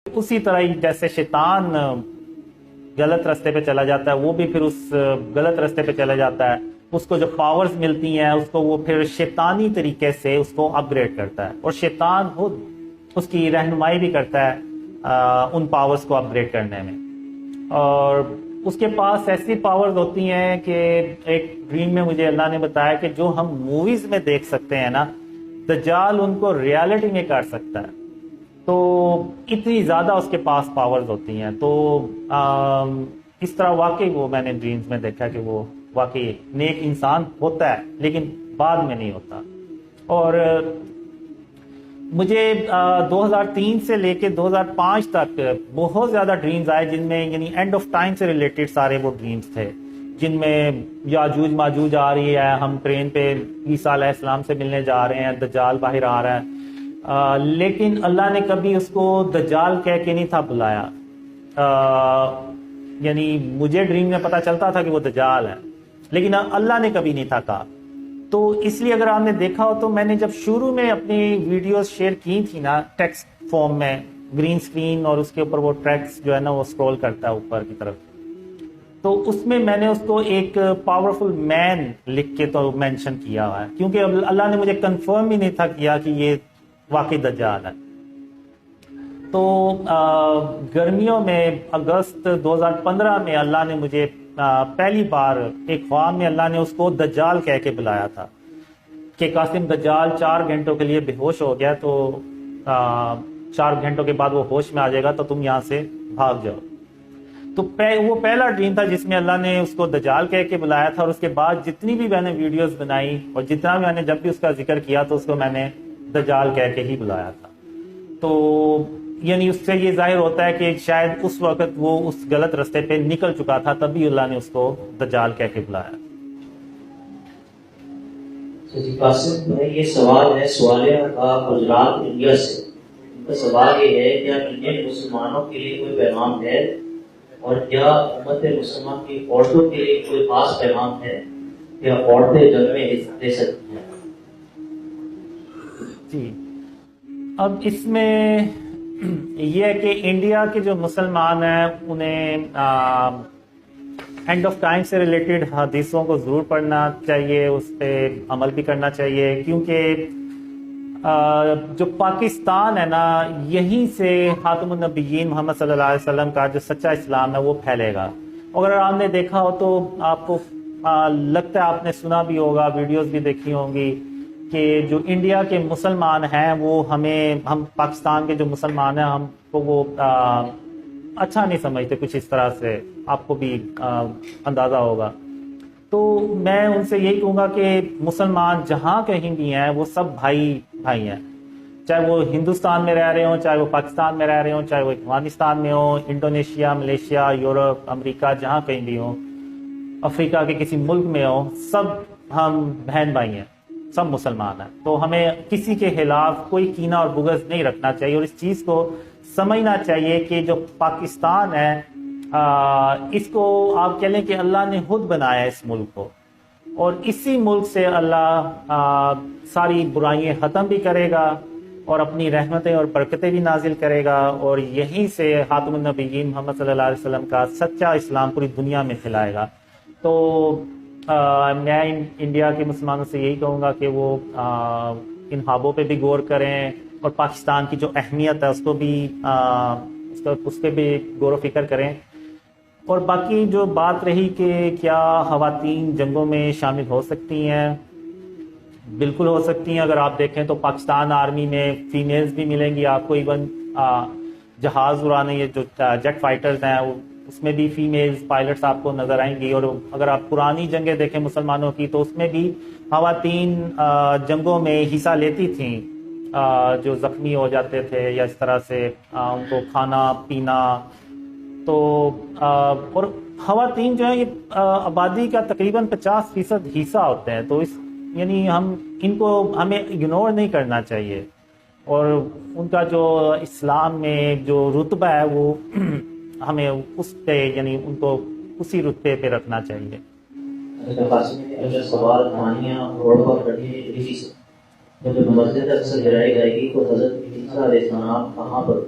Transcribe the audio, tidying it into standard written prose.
اسی طرح ہی جیسے شیطان غلط راستے پہ چلا جاتا ہے، وہ بھی پھر اس غلط راستے پہ چلا جاتا ہے، اس کو جو پاورز ملتی ہیں اس کو وہ پھر شیطانی طریقے سے اس کو اپ گریڈ کرتا ہے، اور شیطان خود اس کی رہنمائی بھی کرتا ہے ان پاورز کو اپ گریڈ کرنے میں۔ اور اس کے پاس ایسی پاورز ہوتی ہیں کہ ایک ڈریم میں مجھے اللہ نے بتایا کہ جو ہم موویز میں دیکھ سکتے ہیں نا، دجال ان کو ریالٹی میں کر سکتا ہے، تو اتنی زیادہ اس کے پاس پاورز ہوتی ہیں۔ تو اس طرح واقعی وہ میں نے ڈریمز میں دیکھا کہ وہ واقعی نیک انسان ہوتا ہے لیکن بعد میں نہیں ہوتا۔ اور مجھے 2003 سے لے کے 2005 تک بہت زیادہ ڈریمز آئے جن میں یعنی اینڈ آف ٹائم سے ریلیٹڈ سارے وہ ڈریمز تھے، جن میں یاجوج ماجوج آ رہی ہے، ہم ٹرین پہ عیسیٰ علیہ السلام سے ملنے جا رہے ہیں، دجال باہر آ رہا ہے، لیکن اللہ نے کبھی اس کو دجال کہہ کے نہیں تھا بلایا۔ یعنی مجھے ڈریم میں پتا چلتا تھا کہ وہ دجال ہے، لیکن اللہ نے کبھی نہیں تھا کہا۔ تو اس لیے اگر آپ نے دیکھا ہو تو میں نے جب شروع میں اپنی ویڈیوز شیئر کی تھی نا ٹیکسٹ فارم میں، گرین سکرین اور اس کے اوپر وہ ٹریکس جو ہے نا وہ سکرول کرتا ہے اوپر کی طرف، تو اس میں نے اس کو ایک پاورفل مین لکھ کے تو مینشن کیا ہوا ہے، کیونکہ اللہ نے مجھے کنفرم ہی نہیں تھا کیا کہ یہ واقعی دجال ہے۔ تو گرمیوں میں اگست 2015 میں اللہ نے مجھے پہلی بار ایک خواب میں اللہ نے اس کو دجال کہہ کے بلایا تھا کہ قاسم دجال 4 گھنٹوں کے لیے بے ہوش ہو گیا، تو 4 گھنٹوں کے بعد وہ ہوش میں آ جائے گا تو تم یہاں سے بھاگ جاؤ۔ تو وہ پہلا ڈریم تھا جس میں اللہ نے اس کو دجال کہہ کے بلایا تھا، اور اس کے بعد جتنی بھی میں نے ویڈیوز بنائی اور جتنا بھی میں نے جب بھی اس کا ذکر کیا تو اس کو میں نے دجال کہہ کے ہی بلایا تھا۔ تو یعنی اس سے یہ ظاہر ہوتا ہے کہ شاید اس وقت وہ اس غلط راستے پہ نکل چکا تھا، تبھی اللہ نے اس کو دجال کہہ کے بلایا۔ جی قاسم بھائی، یہ سوال ہے سوالیہ کا گجرات انڈیا سے۔ ان کا سوال یہ ہے کیا انڈین مسلمانوں کے لیے کوئی پیغام ہے، اور کیا امت مسلمہ کی عورتوں کے لیے کوئی خاص پیغام ہے، کیا عورتیں جنگ میں حصہ لے سکتی ہیں؟ جی، اب اس میں یہ ہے کہ انڈیا کے جو مسلمان ہیں انہیں اینڈ آف ٹائم سے ریلیٹڈ حدیثوں کو ضرور پڑھنا چاہیے، اس پہ عمل بھی کرنا چاہیے، کیونکہ جو پاکستان ہے نا، یہیں سے خاتم النبیین محمد صلی اللہ علیہ وسلم کا جو سچا اسلام ہے وہ پھیلے گا۔ اگر آپ نے دیکھا ہو تو آپ کو لگتا ہے آپ نے سنا بھی ہوگا، ویڈیوز بھی دیکھی ہوں گی کہ جو انڈیا کے مسلمان ہیں وہ ہم پاکستان کے جو مسلمان ہیں ہم کو وہ اچھا نہیں سمجھتے، کچھ اس طرح سے آپ کو بھی اندازہ ہوگا۔ تو میں ان سے یہی کہوں گا کہ مسلمان جہاں کہیں بھی ہیں وہ سب بھائی ہیں، چاہے وہ ہندوستان میں رہ رہے ہوں، چاہے وہ پاکستان میں رہ رہے ہوں، چاہے وہ افغانستان میں ہوں، انڈونیشیا، ملیشیا، یورپ، امریکہ، جہاں کہیں بھی ہوں، افریقہ کے کسی ملک میں ہوں، سب ہم بہن بھائی ہیں، سب مسلمان ہیں۔ تو ہمیں کسی کے خلاف کوئی کینہ اور بغض نہیں رکھنا چاہیے، اور اس چیز کو سمجھنا چاہیے کہ جو پاکستان ہے اس کو آپ کہہ لیں کہ اللہ نے خود بنایا اس ملک کو، اور اسی ملک سے اللہ ساری برائیاں ختم بھی کرے گا اور اپنی رحمتیں اور برکتیں بھی نازل کرے گا، اور یہیں سے خاتم النبیین محمد صلی اللہ علیہ وسلم کا سچا اسلام پوری دنیا میں پھیلائے گا۔ تو میں انڈیا کے مسلمانوں سے یہی کہوں گا کہ وہ ان خوابوں پہ بھی غور کریں، اور پاکستان کی جو اہمیت ہے اس کو بھی اس پہ بھی غور و فکر کریں۔ اور باقی جو بات رہی کہ کیا خواتین جنگوں میں شامل ہو سکتی ہیں، بالکل ہو سکتی ہیں۔ اگر آپ دیکھیں تو پاکستان آرمی میں فیمیلز بھی ملیں گی آپ کو، ایون جہاز اڑانے یہ جو جیٹ فائٹرز ہیں اس میں بھی فیمیلز پائلٹس آپ کو نظر آئیں گی۔ اور اگر آپ پرانی جنگیں دیکھیں مسلمانوں کی تو اس میں بھی خواتین جنگوں میں حصہ لیتی تھیں، جو زخمی ہو جاتے تھے یا اس طرح سے ان کو کھانا پینا۔ تو اور خواتین جو ہیں یہ آبادی کا تقریباً 50% حصہ ہوتے ہیں، تو یعنی ہمیں اگنور نہیں کرنا چاہیے، اور ان کا جو اسلام میں جو رتبہ ہے وہ ہمیں اس پہ یعنی ان کو اسی رتبے پہ رکھنا چاہیے۔ سوال روڈ پر جب مسجد اکثر گرائی جائے گی تو حضرت عیسیٰ علیہ السلام کہاں پر